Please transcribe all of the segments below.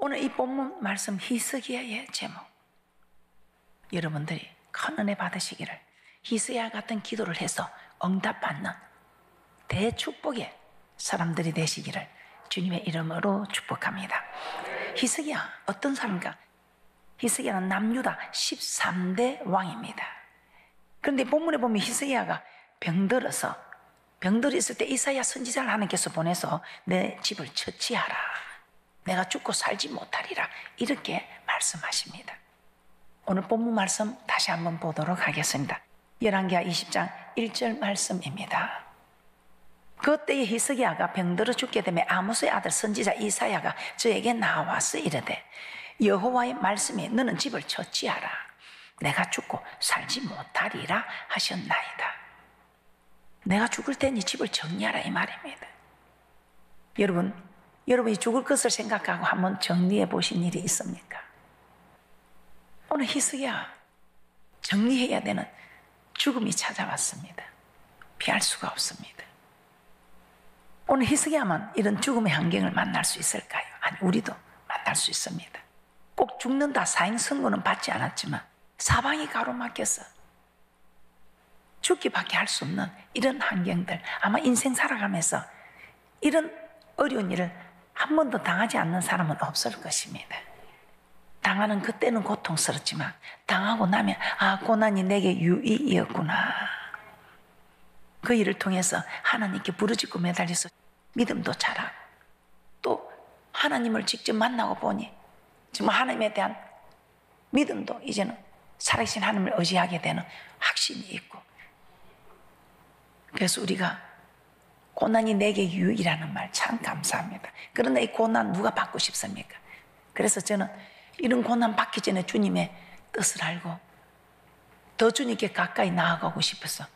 오늘 이 본문 말씀 히스기야의 제목, 여러분들이 큰 은혜 받으시기를, 히스기야 같은 기도를 해서 응답받는 대축복의 사람들이 되시기를 주님의 이름으로 축복합니다. 히스기야 어떤 사람인가? 히스기야는 남유다 13대 왕입니다. 그런데 본문에 보면 히스기야가 병들어서, 병들어 있을 때 이사야 선지자를 하나님께서 보내서 내 집을 처치하라, 내가 죽고 살지 못하리라, 이렇게 말씀하십니다. 오늘 본문 말씀 다시 한번 보도록 하겠습니다. 열왕기하 20장 1절 말씀입니다. 그때에 히스기야가 병들어 죽게 되며 아모스의 아들 선지자 이사야가 저에게 나와서 이르되, 여호와의 말씀이 너는 집을 처치하라, 내가 죽고 살지 못하리라 하셨나이다. 내가 죽을 때니 집을 정리하라, 이 말입니다. 여러분이 죽을 것을 생각하고 한번 정리해 보신 일이 있습니까? 오늘 히스기야 정리해야 되는 죽음이 찾아왔습니다. 피할 수가 없습니다. 오늘 히스기야만 이런 죽음의 환경을 만날 수 있을까요? 아니, 우리도 만날 수 있습니다. 꼭 죽는다 사형 선고는 받지 않았지만 사방이 가로막혀서 죽기밖에 할 수 없는 이런 환경들, 아마 인생 살아가면서 이런 어려운 일을 한 번도 당하지 않는 사람은 없을 것입니다. 당하는 그때는 고통스럽지만 당하고 나면 고난이 내게 유익이었구나, 그 일을 통해서 하나님께 부르짖고 매달려서 믿음도 자라고, 또 하나님을 직접 만나고 보니 정말 하나님에 대한 믿음도 이제는 살아계신 하나님을 의지하게 되는 확신이 있고, 그래서 우리가 고난이 내게 유익이라는 말 참 감사합니다. 그런데 이 고난 누가 받고 싶습니까? 그래서 저는 이런 고난 받기 전에 주님의 뜻을 알고 더 주님께 가까이 나아가고 싶어서,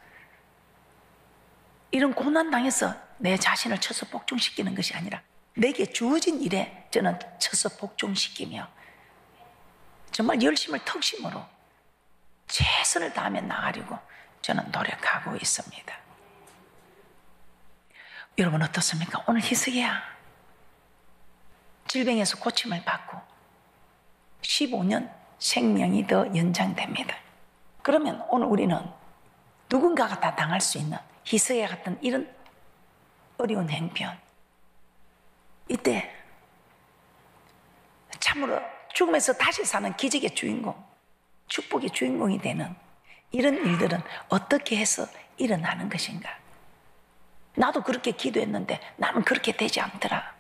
이런 고난 당해서 내 자신을 쳐서 복종시키는 것이 아니라 내게 주어진 일에 저는 쳐서 복종시키며 정말 열심을 턱심으로 최선을 다하며 나가려고 저는 노력하고 있습니다. 여러분 어떻습니까? 오늘 히스기야 질병에서 고침을 받고 15년 생명이 더 연장됩니다. 그러면 오늘 우리는 누군가가 다 당할 수 있는 히스기야 같은 이런 어려운 행편, 이때 참으로 죽음에서 다시 사는 기적의 주인공, 축복의 주인공이 되는 이런 일들은 어떻게 해서 일어나는 것인가? 나도 그렇게 기도했는데 나는 그렇게 되지 않더라,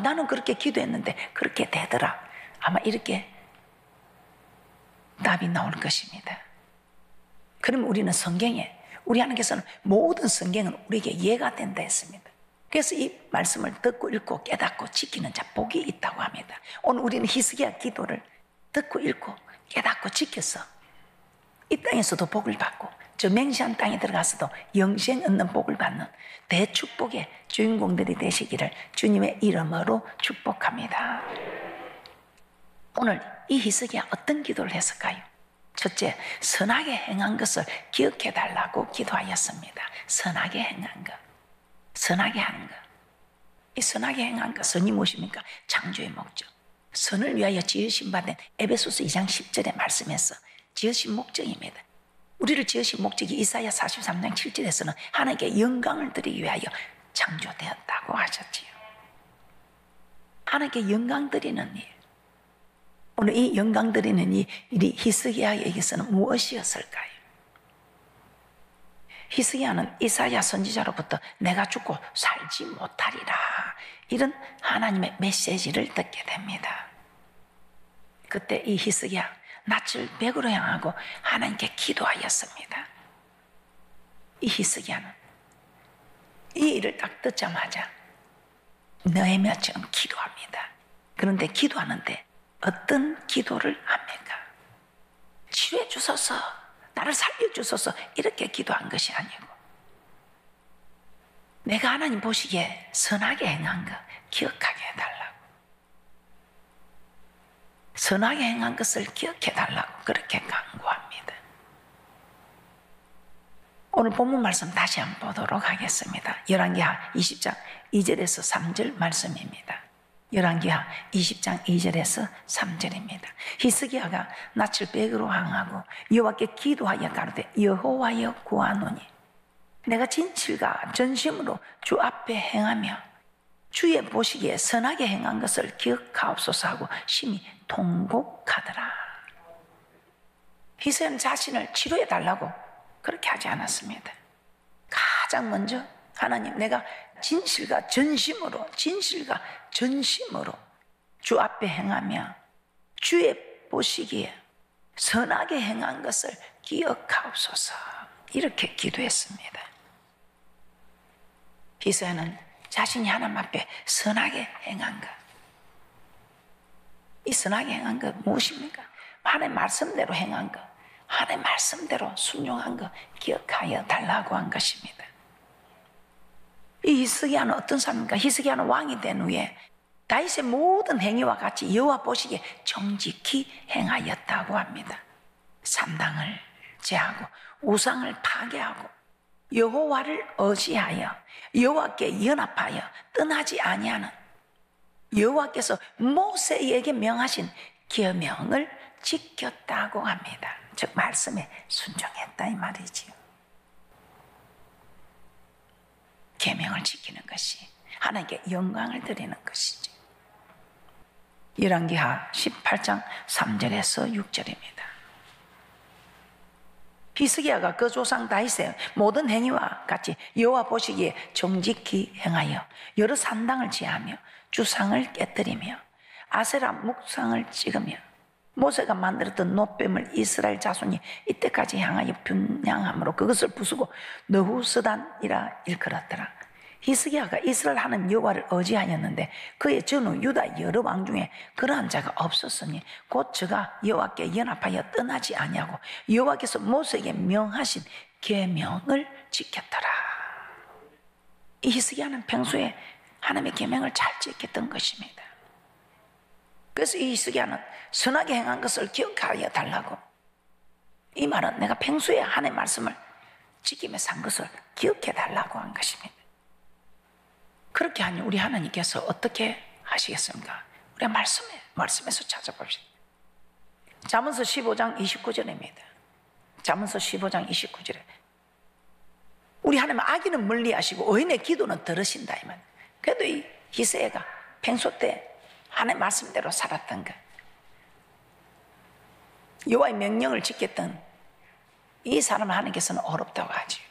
나는 그렇게 기도했는데 그렇게 되더라, 아마 이렇게 답이 나올 것입니다. 그러면 우리는 성경에, 우리 하나님께서는 모든 성경은 우리에게 이해가 된다 했습니다. 그래서 이 말씀을 듣고 읽고 깨닫고 지키는 자 복이 있다고 합니다. 오늘 우리는 히스기야 기도를 듣고 읽고 깨닫고 지켜서 이 땅에서도 복을 받고 저 맹세한 땅에 들어가서도 영생 얻는 복을 받는 대축복의 주인공들이 되시기를 주님의 이름으로 축복합니다. 오늘 이 히스기야 어떤 기도를 했을까요? 첫째, 선하게 행한 것을 기억해 달라고 기도하였습니다. 선하게 행한 것, 선하게 하는 것. 이 선하게 행한 것, 선이 무엇입니까? 창조의 목적, 선을 위하여 지으신 바 된 에베소서 2장 10절의 말씀에서 지으신 목적입니다. 우리를 지으신 목적이 이사야 43장 7절에서는 하나님께 영광을 드리기 위하여 창조되었다고 하셨지요. 하나님께 영광 드리는 일, 오늘 이 영광 드리는 일이 히스기야에게서는 무엇이었을까요? 히스기야는 이사야 선지자로부터 내가 죽고 살지 못하리라, 이런 하나님의 메시지를 듣게 됩니다. 그때 이 히스기야 낯을 벽으로 향하고 하나님께 기도하였습니다. 이 히스기야는 이 일을 딱 듣자마자 느헤미야처럼 기도합니다. 그런데 기도하는데 어떤 기도를 합니까? 치료해 주소서, 나를 살려주소서, 이렇게 기도한 것이 아니고 내가 하나님 보시기에 선하게 행한 것 기억하게 해달라고, 선하게 행한 것을 기억해달라고 그렇게 간구합니다. 오늘 본문 말씀 다시 한번 보도록 하겠습니다. 열왕기하 20장 2절에서 3절 말씀입니다. 열왕기하 20장 2절에서 3절입니다. 히스기야가 낯을 백으로 향하고 여호와께 기도하여 가로되 여호와여 구하노니 내가 진실과 전심으로 주 앞에 행하며 주의 보시기에 선하게 행한 것을 기억하옵소서 하고 심히 통곡하더라. 히스기야는 자신을 치료해 달라고 그렇게 하지 않았습니다. 가장 먼저 하나님, 내가 진실과 전심으로 주 앞에 행하며 주의 보시기에 선하게 행한 것을 기억하옵소서, 이렇게 기도했습니다. 히스기야는 자신이 하나님 앞에 선하게 행한 것, 이 선하게 행한 것 무엇입니까? 하나님 말씀대로 행한 것, 하나님 말씀대로 순종한 것 기억하여 달라고 한 것입니다. 이 히스기야는 어떤 사람입니까? 히스기야는 왕이 된 후에 다윗의 모든 행위와 같이 여호와 보시기에 정직히 행하였다고 합니다. 산당을 제하고 우상을 파괴하고 여호와를 의지하여 여호와께 연합하여 떠나지 아니하는, 여호와께서 모세에게 명하신 계명을 지켰다고 합니다. 즉 말씀에 순종했다 이 말이지요. 계명을 지키는 것이 하나님께 영광을 드리는 것이죠. 열왕기하 18장 3절에서 6절입니다. 히스기야가 그 조상 다윗의 모든 행위와 같이 여호와 보시기에 정직히 행하여 여러 산당을 지하며 주상을 깨뜨리며 아세라 묵상을 찍으며 모세가 만들었던 놋뱀을 이스라엘 자손이 이때까지 향하여 분양함으로 그것을 부수고 너후스단이라 일컬었더라. 히스기야가 이스라엘 하나님 여호와를 의지하였는데 그의 전후 유다 여러 왕 중에 그러한 자가 없었으니 곧 저가 여호와께 연합하여 떠나지 아니하고 여호와께서 모세에게 명하신 계명을 지켰더라. 이 히스기야는 평소에 하나님의 계명을 잘 지켰던 것입니다. 그래서 이 히스기야는 선하게 행한 것을 기억하여 달라고, 이 말은 내가 평소에 하나님의 말씀을 지키며 산 것을 기억해 달라고 한 것입니다. 그렇게 하니 우리 하나님께서 어떻게 하시겠습니까? 우리가 말씀에서 찾아봅시다. 잠언서 15장 29절입니다. 잠언서 15장 29절에 우리 하나님은 악인은 멀리하시고 의인의 기도는 들으신다 이 말. 그래도 이 히스기야가 평소 때 하나님의 말씀대로 살았던 것, 여호와의 명령을 지켰던 이 사람을 하나님께서는 어렵다고 하지.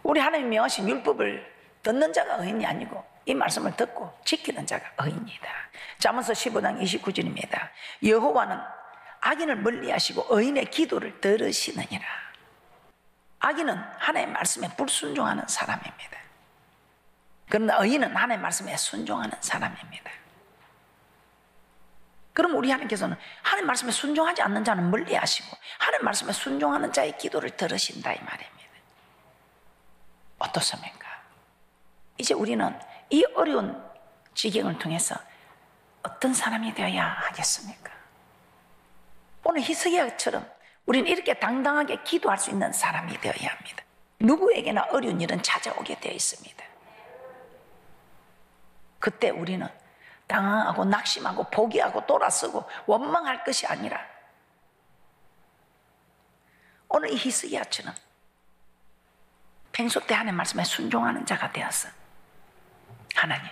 우리 하나님이 명하신 율법을 듣는 자가 의인이 아니고 이 말씀을 듣고 지키는 자가 의인이다. 잠언서 15장 29절입니다. 여호와는 악인을 멀리하시고 의인의 기도를 들으시느니라. 악인은 하나님의 말씀에 불순종하는 사람입니다. 그러나 의인은 하나님의 말씀에 순종하는 사람입니다. 그럼 우리 하나님께서는 하나님 말씀에 순종하지 않는 자는 멀리하시고 하나님 말씀에 순종하는 자의 기도를 들으신다 이 말입니다. 어떻습니까? 이제 우리는 이 어려운 지경을 통해서 어떤 사람이 되어야 하겠습니까? 오늘 히스기야처럼 우리는 이렇게 당당하게 기도할 수 있는 사람이 되어야 합니다. 누구에게나 어려운 일은 찾아오게 되어 있습니다. 그때 우리는 당황하고 낙심하고 포기하고 돌아서고 원망할 것이 아니라 오늘 이 히스기야처럼 평소 때 하나님 말씀에 순종하는 자가 되어서 하나님,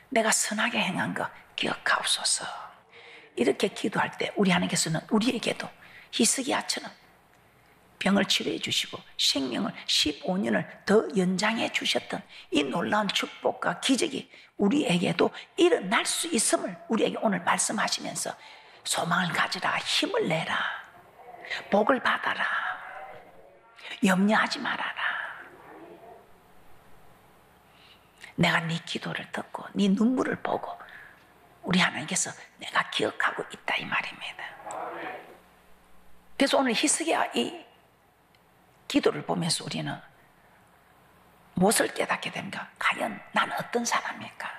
내가 선하게 행한 거 기억하옵소서, 이렇게 기도할 때 우리 하나님께서는 우리에게도 히스기야처럼 병을 치료해 주시고 생명을 15년을 더 연장해 주셨던 이 놀라운 축복과 기적이 우리에게도 일어날 수 있음을 우리에게 오늘 말씀하시면서 소망을 가지라, 힘을 내라, 복을 받아라, 염려하지 말아라, 내가 네 기도를 듣고 네 눈물을 보고 우리 하나님께서 내가 기억하고 있다 이 말입니다. 그래서 오늘 히스기야 이 기도를 보면서 우리는 무엇을 깨닫게 됩니까? 과연 나는 어떤 사람일까?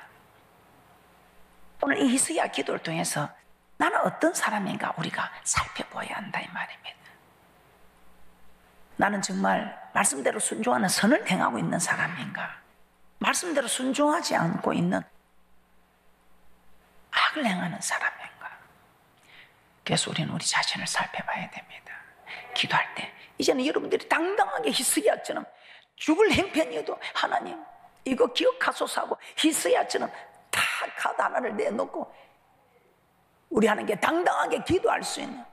오늘 이 히스기야 기도를 통해서 나는 어떤 사람인가 우리가 살펴봐야 한다 이 말입니다. 나는 정말 말씀대로 순종하는 선을 행하고 있는 사람인가? 말씀대로 순종하지 않고 있는 악을 행하는 사람인가? 그래서 우리는 우리 자신을 살펴봐야 됩니다. 기도할 때 이제는 여러분들이 당당하게 히스기야처럼 죽을 행편이어도 하나님 이거 기억하소서 하고 히스기야처럼 다 카드 하나를 내놓고 우리 하나님께 당당하게 기도할 수 있는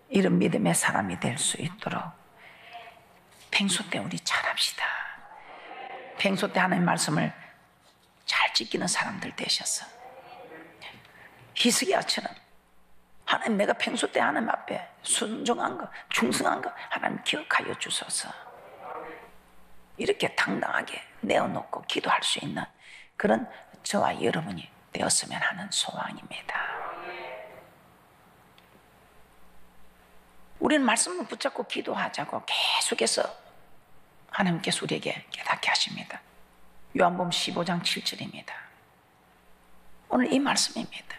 이런 믿음의 사람이 될 수 있도록 평소 때 우리 잘합시다. 평소 때 하나님 말씀을 잘 지키는 사람들 되셔서 히스기야처럼 하나님 내가 평소 때 하나님 앞에 순종한 거 충성한 거 하나님 기억하여 주소서 이렇게 당당하게 내어놓고 기도할 수 있는 그런 저와 여러분이 되었으면 하는 소망입니다. 우리는 말씀을 붙잡고 기도하자고 계속해서 하나님께서 우리에게 깨닫게 하십니다. 요한복음 15장 7절입니다. 오늘 이 말씀입니다.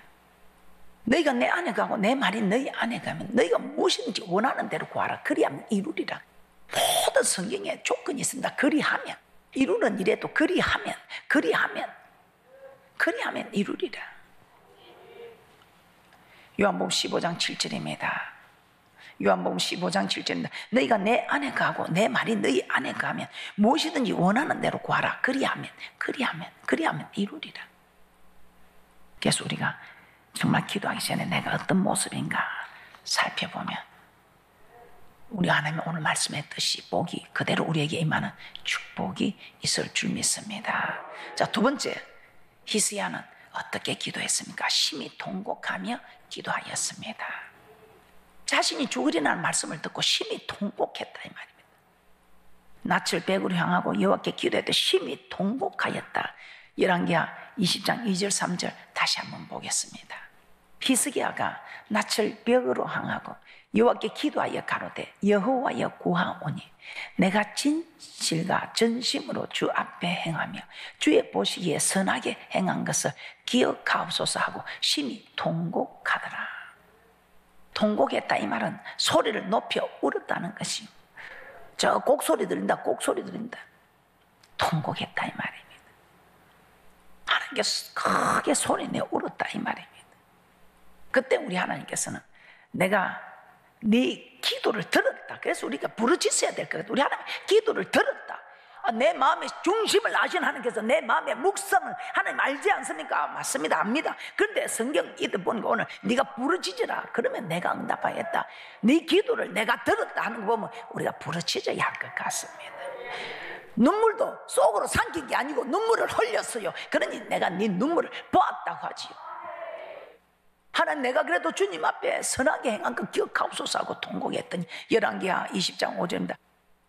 너희가 내 안에 가고 내 말이 너희 안에 가면 너희가 무엇이든지 원하는 대로 구하라. 그리하면 이루리라. 모든 성경에 조건이 있습니다. 그리하면 이루는 일에도 그리하면 이루리라. 요한복음 15장 7절입니다. 요한복음 15장 7절입니다. 너희가 내 안에 가고 내 말이 너희 안에 가면 무엇이든지 원하는 대로 구하라. 그리하면 이루리라. 그래서 우리가 정말 기도하기 전에 내가 어떤 모습인가 살펴보면 우리 하나님 오늘 말씀했듯이 복이 그대로 우리에게 임하는 축복이 있을 줄 믿습니다. 자, 두 번째, 히스기야는 어떻게 기도했습니까? 심히 통곡하며 기도하였습니다. 자신이 죽으리라는 말씀을 듣고 심히 통곡했다 이 말입니다. 낯을 벽으로 향하고 여호와께 기도했더 심히 통곡하였다. 열왕기하 20장 2절 3절 다시 한번 보겠습니다. 히스기야가 낯을 벽으로 향하고 여호와께 기도하여 가로되 여호와여 구하오니 내가 진실과 전심으로 주 앞에 행하며 주의 보시기에 선하게 행한 것을 기억하옵소서 하고 심히 통곡하더라. 통곡했다 이 말은 소리를 높여 울었다는 것이요. 저 곡소리 들린다 통곡했다 이 말입니다. 하나님께서 크게 소리내어 울었다 이 말입니다. 그때 우리 하나님께서는 내가 네 기도를 들었다. 그래서 우리가 부르짖어야 될 것 같아요. 우리 하나님 기도를 들었다. 내 마음의 중심을 아신 하나님께서 내 마음의 묵상을 하나님 알지 않습니까? 맞습니다. 압니다. 그런데 성경 이들 보니까 오늘 네가 부르짖으라 그러면 내가 응답하겠다. 네 기도를 내가 들었다 하는 거 보면 우리가 부르짖어야 할 것 같습니다. 눈물도 속으로 삼킨 게 아니고 눈물을 흘렸어요. 그러니 내가 네 눈물을 보았다고 하지요. 하나님 내가 그래도 주님 앞에 선하게 행한 거 기억하옵소서 하고 통곡했더니 열왕기하 20장 5절입니다.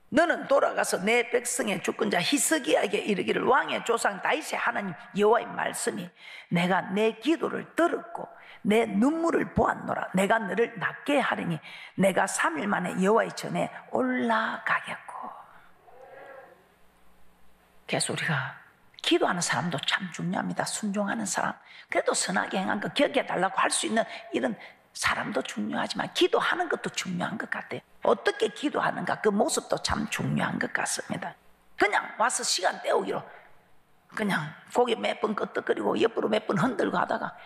너는 돌아가서 내 백성의 주권자 히스기야에게 이르기를 왕의 조상 다윗의 하나님 여호와의 말씀이 내가 내 기도를 들었고 내 눈물을 보았노라. 내가 너를 낫게 하리니 내가 3일 만에 여호와의 전에 올라가겠고. 그래서 우리가 기도하는 사람도 참 중요합니다. 순종하는 사람, 그래도 선하게 행한 거 기억해달라고 할 수 있는 이런 사람도 중요하지만 기도하는 것도 중요한 것 같아요. 어떻게 기도하는가 그 모습도 참 중요한 것 같습니다. 그냥 와서 시간 때우기로 그냥 고개 몇 번 끄덕거리고 옆으로 몇 번 흔들고 하다가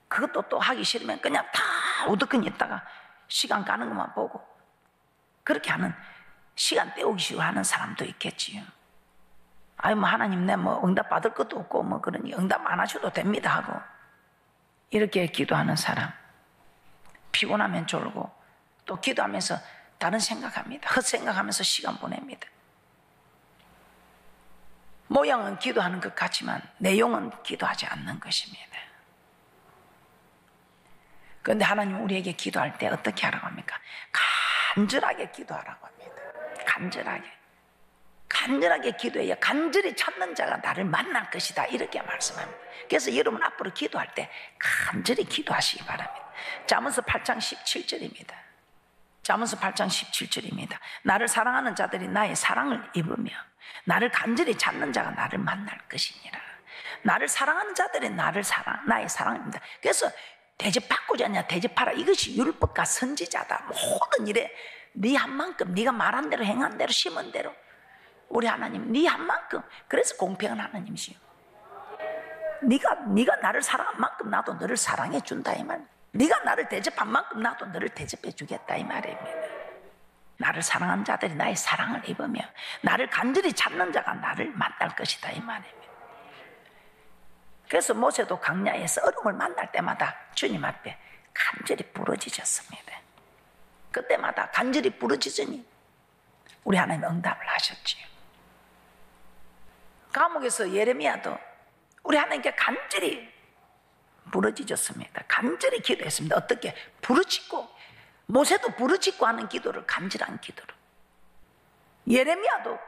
그것도 또 하기 싫으면 그냥 다 우두커니 있다가 시간 가는 것만 보고 그렇게 하는 시간 때우기식으로 하는 사람도 있겠지요. 아유 뭐 하나님 내 뭐 응답 받을 것도 없고 뭐 그러니 응답 안 하셔도 됩니다 하고 이렇게 기도하는 사람, 피곤하면 졸고 또 기도하면서 다른 생각합니다. 헛생각하면서 시간 보냅니다. 모양은 기도하는 것 같지만 내용은 기도하지 않는 것입니다. 그런데 하나님 우리에게 기도할 때 어떻게 하라고 합니까? 간절하게 기도하라고 합니다. 간절하게 기도해야 간절히 찾는 자가 나를 만날 것이다 이렇게 말씀합니다. 그래서 여러분 앞으로 기도할 때 간절히 기도하시기 바랍니다. 잠언서 8장 17절입니다. 잠언서 8장 17절입니다. 나를 사랑하는 자들이 나의 사랑을 입으며 나를 간절히 찾는 자가 나를 만날 것이니라. 나를 사랑하는 자들이 나의 사랑입니다. 그래서 대접받고자 하냐 대접하라. 이것이 율법과 선지자다. 모든 일에 네 한 만큼 네가 말한 대로 행한 대로 심은 대로 우리 하나님 네 한 만큼. 그래서 공평한 하나님이시요. 네가 나를 사랑한 만큼 나도 너를 사랑해 준다 이 말. 네가 나를 대접한 만큼 나도 너를 대접해 주겠다 이 말입니다. 나를 사랑한 자들이 나의 사랑을 입으며 나를 간절히 찾는 자가 나를 만날 것이다 이 말입니다. 그래서 모세도 광야에서 어려움을 만날 때마다 주님 앞에 간절히 부르짖었습니다. 그때마다 간절히 부르짖으니 우리 하나님 응답을 하셨지요. 감옥에서 예레미야도 우리 하나님께 간절히 부르짖었습니다. 간절히 기도했습니다. 어떻게? 부르짖고, 모세도 부르짖고 하는 기도를 간절한 기도로. 예레미야도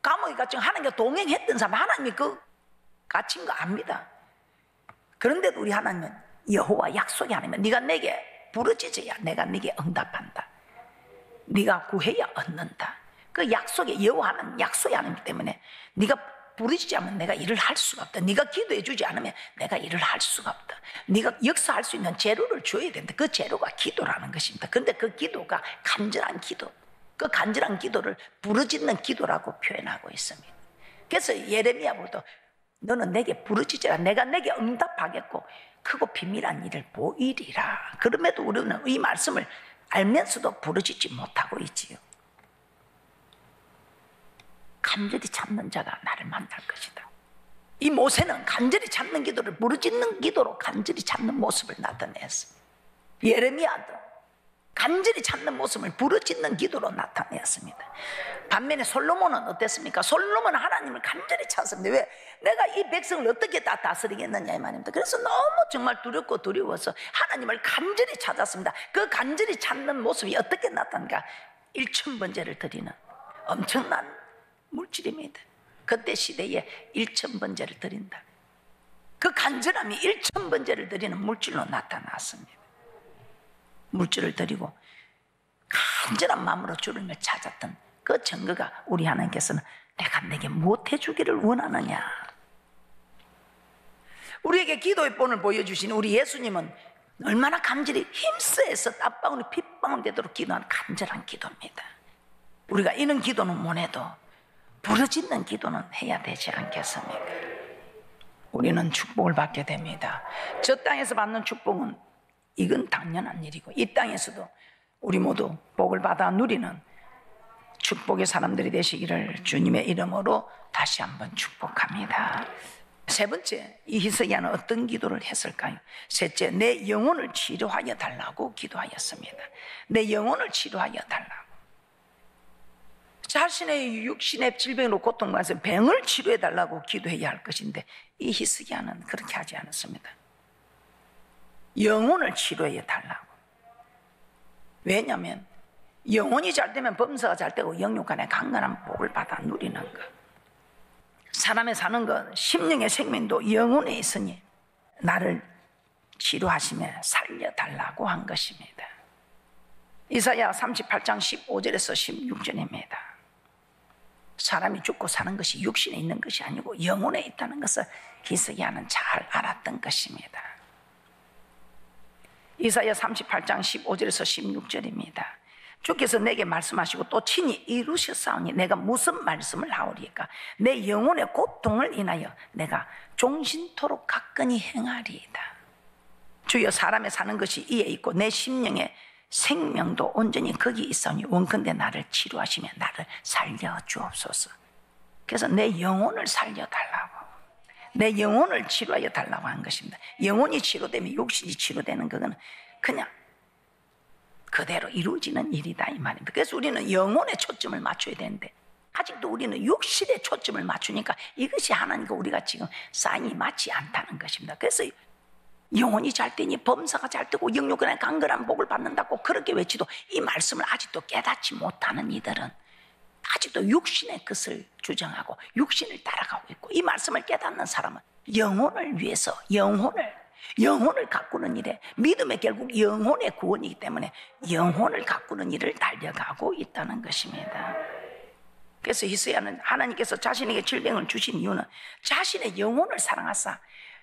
감옥에 갇힌 하나님과 동행했던 사람, 하나님이 그 갇힌 거 압니다. 그런데도 우리 하나님은 여호와 약속이 하나님은 네가 내게 부르짖어야 내가 네게 응답한다. 네가 구해야 얻는다. 그 약속에 여호와는 약속이 하나님 때문에 네가 부르짖지 않으면 내가 일을 할 수가 없다. 네가 기도해 주지 않으면 내가 일을 할 수가 없다. 네가 역사할 수 있는 재료를 줘야 된다. 그 재료가 기도라는 것입니다. 그런데 그 기도가 간절한 기도, 그 간절한 기도를 부르짖는 기도라고 표현하고 있습니다. 그래서 예레미야보다 너는 내게 부르짖으라. 내가 내게 응답하겠고 크고 비밀한 일을 보이리라. 그럼에도 우리는 이 말씀을 알면서도 부르짖지 못하고 있지요. 간절히 찾는 자가 나를 만날 것이다. 이 모세는 간절히 찾는 기도를 부르짖는 기도로 간절히 찾는 모습을 나타냈습니다. 예레미야도 간절히 찾는 모습을 부르짖는 기도로 나타냈습니다. 반면에 솔로몬은 어땠습니까? 솔로몬은 하나님을 간절히 찾았습니다. 왜? 내가 이 백성을 어떻게 다 다스리겠느냐 이 말입니다. 그래서 너무 정말 두렵고 두려워서 하나님을 간절히 찾았습니다. 그 간절히 찾는 모습이 어떻게 나타난가? 1000번제를 드리는 엄청난 물질입니다. 그때 시대에 1000번제를 드린다. 그 간절함이 1000번제를 드리는 물질로 나타났습니다. 물질을 드리고 간절한 마음으로 주를 찾았던 그 증거가 우리 하나님께서는 내가 내게 무엇 해주기를 원하느냐. 우리에게 기도의 본을 보여주신 우리 예수님은 얼마나 간절히 힘쓰에서 땀방울이 핏방울 되도록 기도하는 간절한 기도입니다. 우리가 이런 기도는 못해도 부르짖는 기도는 해야 되지 않겠습니까? 우리는 축복을 받게 됩니다. 저 땅에서 받는 축복은 이건 당연한 일이고 이 땅에서도 우리 모두 복을 받아 누리는 축복의 사람들이 되시기를 주님의 이름으로 다시 한번 축복합니다. 세 번째, 이 히스기야는 어떤 기도를 했을까요? 셋째, 내 영혼을 치료하여 달라고 기도하였습니다. 내 영혼을 치료하여 달라고. 자신의 육신의 질병으로 고통받아서 병을 치료해 달라고 기도해야 할 것인데 이 히스기야는 그렇게 하지 않았습니다. 영혼을 치료해 달라고. 왜냐하면 영혼이 잘 되면 범사가 잘 되고 영육간의 강건한 복을 받아 누리는 것. 사람의 사는 것, 심령의 생명도 영혼에 있으니 나를 치료하시며 살려달라고 한 것입니다. 이사야 38장 15절에서 16절입니다. 사람이 죽고 사는 것이 육신에 있는 것이 아니고 영혼에 있다는 것을 히스기야는 잘 알았던 것입니다. 이사야 38장 15절에서 16절입니다. 주께서 내게 말씀하시고 또 친히 이루셨사오니 내가 무슨 말씀을 하오리까? 내 영혼의 고통을 인하여 내가 종신토록 가까이 행하리이다. 주여, 사람의 사는 것이 이에 있고 내 심령의 생명도 온전히 거기 있사오니 원컨대 나를 치료하시며 나를 살려주옵소서. 그래서 내 영혼을 살려달라고, 내 영혼을 치료하여 달라고 한 것입니다. 영혼이 치료되면 육신이 치료되는 그거는 그냥 그대로 이루어지는 일이다 이 말입니다. 그래서 우리는 영혼에 초점을 맞춰야 되는데 아직도 우리는 육신에 초점을 맞추니까 이것이 하나님과 우리가 지금 사인이 맞지 않다는 것입니다. 그래서 영혼이 잘 되니 범사가 잘 되고 영육간의 강건한 복을 받는다고 그렇게 외치도 이 말씀을 아직도 깨닫지 못하는 이들은 아직도 육신의 것을 주장하고 육신을 따라가고 있고, 이 말씀을 깨닫는 사람은 영혼을 위해서 영혼을 가꾸는 일에, 믿음의 결국 영혼의 구원이기 때문에 영혼을 가꾸는 일을 달려가고 있다는 것입니다. 그래서 히스기야는 하나님께서 자신에게 질병을 주신 이유는 자신의 영혼을 사랑하사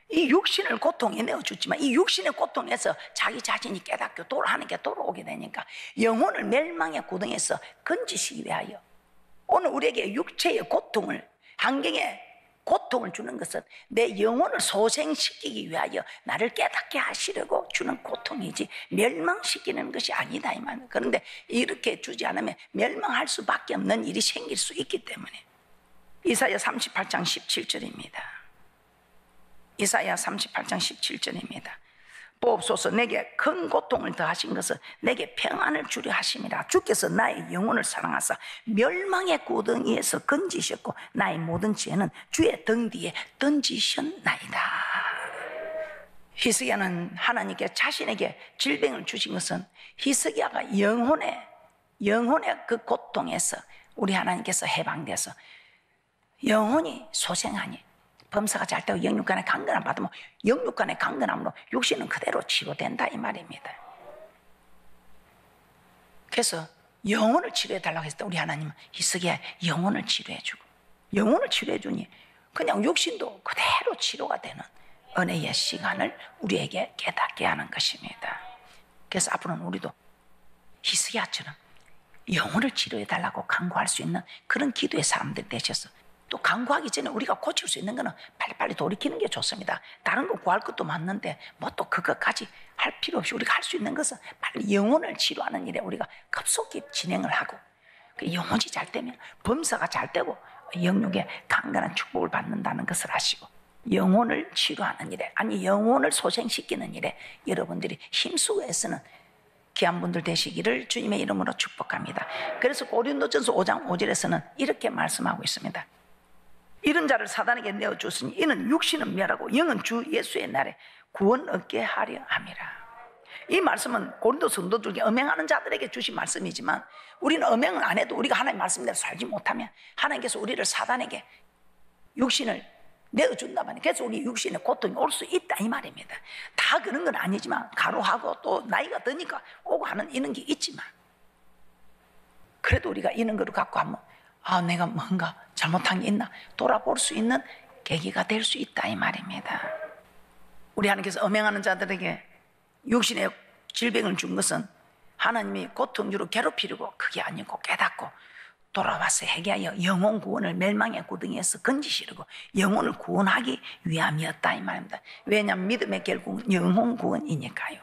이 육신을 고통에 내어주지만 이 육신의 고통에서 자기 자신이 깨닫고 하나님께 돌아오게 되니까 영혼을 멸망의 구덩이에서 건지시기 위하여 오늘 우리에게 육체의 고통을, 환경의 고통을 주는 것은 내 영혼을 소생시키기 위하여 나를 깨닫게 하시려고 주는 고통이지 멸망시키는 것이 아니다 이 말이에요. 그런데 이렇게 주지 않으면 멸망할 수밖에 없는 일이 생길 수 있기 때문에. 이사야 38장 17절입니다. 이사야 38장 17절입니다. 보옵소서 내게 큰 고통을 더하신 것은 내게 평안을 주려 하심이라. 주께서 나의 영혼을 사랑하사 멸망의 구덩이에서 건지셨고 나의 모든 죄는 주의 등 뒤에 던지셨나이다. 히스기야는 하나님께 자신에게 질병을 주신 것은 히스기야가 영혼의 그 고통에서 우리 하나님께서 해방돼서 영혼이 소생하니 범사가 잘 되고 영육간의 강건함 받으면 영육간의 강건함으로 육신은 그대로 치료된다 이 말입니다. 그래서 영혼을 치료해달라고 했을 때 우리 하나님은 히스기야 영혼을 치료해주고, 영혼을 치료해주니 그냥 육신도 그대로 치료가 되는 은혜의 시간을 우리에게 깨닫게 하는 것입니다. 그래서 앞으로는 우리도 히스기야처럼 영혼을 치료해달라고 간구할 수 있는 그런 기도의 사람들이 되셔서, 또 간구하기 전에 우리가 고칠 수 있는 거는 빨리빨리 돌이키는 게 좋습니다. 다른 거 구할 것도 맞는데 뭐 또 그것까지 할 필요 없이 우리가 할 수 있는 것은 빨리 영혼을 치료하는 일에 우리가 급속히 진행을 하고, 영혼이 잘 되면 범사가 잘 되고 영육의 강건한 축복을 받는다는 것을 아시고, 영혼을 치료하는 일에, 아니 영혼을 소생시키는 일에 여러분들이 힘쓰고 애쓰는 귀한 분들 되시기를 주님의 이름으로 축복합니다. 그래서 고린도전서 5장 5절에서는 이렇게 말씀하고 있습니다. 이런 자를 사단에게 내어주었으니 이는 육신은 멸하고 영은 주 예수의 날에 구원 얻게 하려 함이라. 이 말씀은 고린도 성도들에게 음행하는 자들에게 주신 말씀이지만, 우리는 음행을 안 해도 우리가 하나님 말씀대로 살지 못하면 하나님께서 우리를 사단에게 육신을 내어준다 말이에요. 그래서 우리 육신에 고통이 올 수 있다 이 말입니다. 다 그런 건 아니지만 가로하고 또 나이가 드니까 오고 하는 이런 게 있지만, 그래도 우리가 이런 거를 갖고 하면 내가 뭔가 잘못한 게 있나 돌아볼 수 있는 계기가 될 수 있다 이 말입니다. 우리 하나님께서 음행하는 자들에게 육신의 질병을 준 것은 하나님이 고통주로 괴롭히려고 그게 아니고 깨닫고 돌아와서 회개하여 영혼 구원을 멸망의 구덩이에서 건지시려고 영혼을 구원하기 위함이었다 이 말입니다. 왜냐하면 믿음의 결국은 영혼 구원이니까요.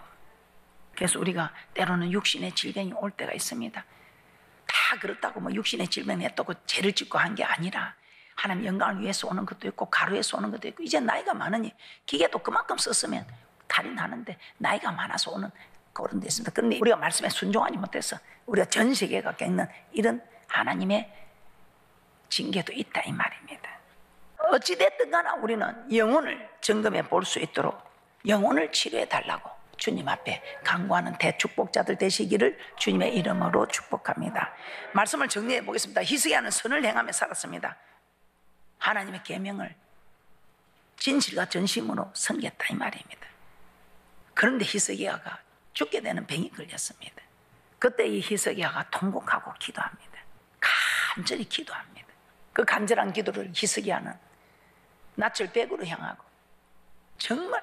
그래서 우리가 때로는 육신의 질병이 올 때가 있습니다. 다 그렇다고 뭐 육신의 질병이 했다고 죄를 짓고 한 게 아니라 하나님 영광을 위해서 오는 것도 있고 가루에서 오는 것도 있고, 이제 나이가 많으니 기계도 그만큼 썼으면 달인하는데 나이가 많아서 오는 그런 데 있습니다. 그런데 우리가 말씀에 순종하지 못해서 우리가 전 세계가 겪는 이런 하나님의 징계도 있다 이 말입니다. 어찌됐든 간에 우리는 영혼을 점검해 볼 수 있도록 영혼을 치료해 달라고 주님 앞에 간구하는 대축복자들 되시기를 주님의 이름으로 축복합니다. 말씀을 정리해 보겠습니다. 히스기야는 선을 행하며 살았습니다. 하나님의 계명을 진실과 전심으로 섬겼다 이 말입니다. 그런데 히스기야가 죽게 되는 병이 걸렸습니다. 그때 이 히스기야가 통곡하고 기도합니다. 간절히 기도합니다. 그 간절한 기도를 히스기야는 낯을 벽으로 향하고 정말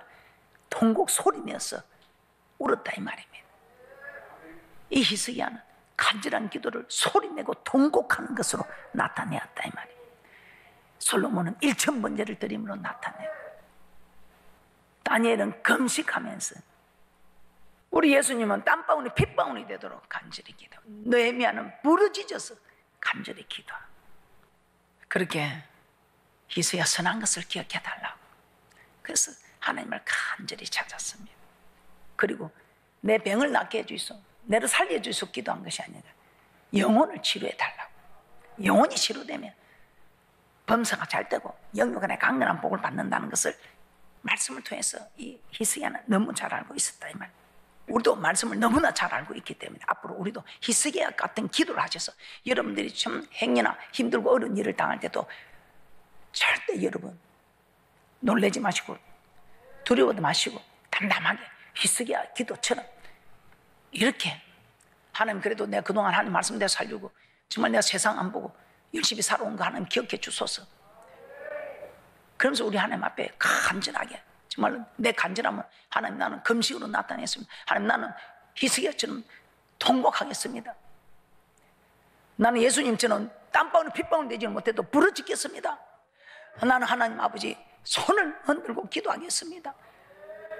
통곡 소리내서 울었다 이 말입니다. 이 히스기야는 간절한 기도를 소리내고 통곡하는 것으로 나타내었다 이 말입니다. 솔로몬은 1000번제를 드림으로 나타내고, 다니엘은 금식하면서, 우리 예수님은 땀방울이 핏방울이 되도록 간절히 기도, 느헤미야는 부르짖어서 간절히 기도. 그렇게 히스기야 선한 것을 기억해 달라고, 그래서 하나님을 간절히 찾았습니다. 그리고 내 병을 낫게 해주소, 내를 살려주소 기도한 것이 아니라 영혼을 치료해 달라고. 영혼이 치료되면 범사가 잘 되고 영육간의 강건한 복을 받는다는 것을 말씀을 통해서 이 히스기야는 너무 잘 알고 있었다 이 말. 우리도 말씀을 너무나 잘 알고 있기 때문에 앞으로 우리도 히스기야 같은 기도를 하셔서 여러분들이 좀 행여나 힘들고 어려운 일을 당할 때도 절대 여러분 놀라지 마시고 두려워도 마시고 담담하게 히스기야 기도처럼 이렇게, 하나님 그래도 내가 그동안 하나님 말씀대로 살려고 정말 내가 세상 안 보고 열심히 살아온 거 하나님 기억해 주소서. 그러면서 우리 하나님 앞에 간절하게, 정말 내 간절함은 하나님 나는 금식으로 나타냈습니다. 하나님 나는 히스기야처럼 통곡하겠습니다. 나는 예수님처럼 땀방울 핏방울 되지 못해도 부르짖겠습니다. 나는 하나님 아버지 손을 흔들고 기도하겠습니다.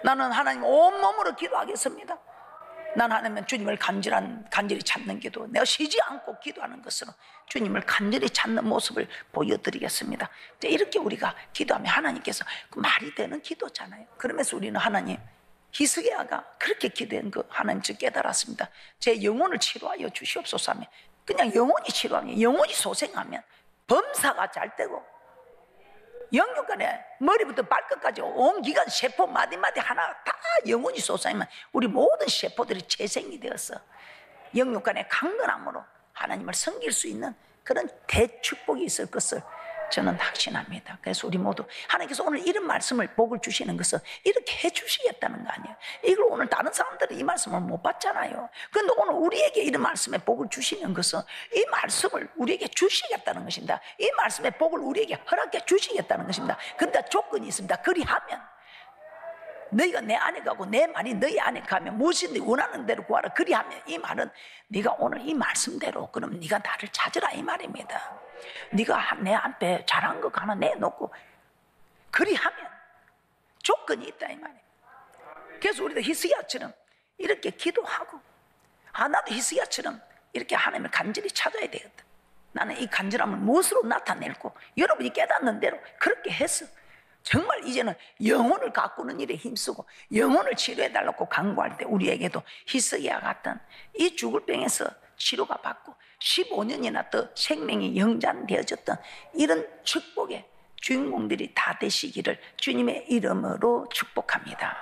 나는 하나님 온몸으로 기도하겠습니다. 나는 하나님 주님을 간절히 찾는 기도, 내가 쉬지 않고 기도하는 것으로 주님을 간절히 찾는 모습을 보여드리겠습니다. 이렇게 우리가 기도하면 하나님께서 그 말이 되는 기도잖아요. 그러면서 우리는 하나님, 히스기야가 그렇게 기도한 거 하나님 즉 깨달았습니다. 제 영혼을 치료하여 주시옵소서 하면 그냥 영혼이 치료하면, 영혼이 소생하면 범사가 잘 되고 영육간에 머리부터 발끝까지 온 기관 세포 마디마디 하나 다 영혼이 솟아있으면 우리 모든 세포들이 재생이 되어서 영육간의 강건함으로 하나님을 섬길 수 있는 그런 대축복이 있을 것을 저는 확신합니다. 그래서 우리 모두 하나님께서 오늘 이런 말씀을 복을 주시는 것은 이렇게 해주시겠다는 거 아니에요. 이걸 오늘 다른 사람들은 이 말씀을 못 받잖아요. 그런데 오늘 우리에게 이런 말씀에 복을 주시는 것은 이 말씀을 우리에게 주시겠다는 것입니다. 이 말씀의 복을 우리에게 허락해 주시겠다는 것입니다. 그런데 조건이 있습니다. 그리하면 너희가 내 안에 가고 내 말이 너희 안에 가면 무엇이든지 원하는 대로 구하라. 그리하면 이 말은 네가 오늘 이 말씀대로 그럼 네가 나를 찾으라 이 말입니다. 네가 내 앞에 잘한 거 하나 내놓고 그리하면 조건이 있다 이 말이에요. 그래서 우리도 히스기야처럼 이렇게 기도하고 나도 히스기야처럼 이렇게 하나님을 간절히 찾아야 되겠다. 나는 이 간절함을 무엇으로 나타낼고 여러분이 깨닫는 대로 그렇게 해서 정말 이제는 영혼을 가꾸는 일에 힘쓰고 영혼을 치료해달라고 간구할 때 우리에게도 히스기야 같은 이 죽을 병에서 치료가 받고 15년이나 더 생명이 영장되어졌던 이런 축복의 주인공들이 다 되시기를 주님의 이름으로 축복합니다.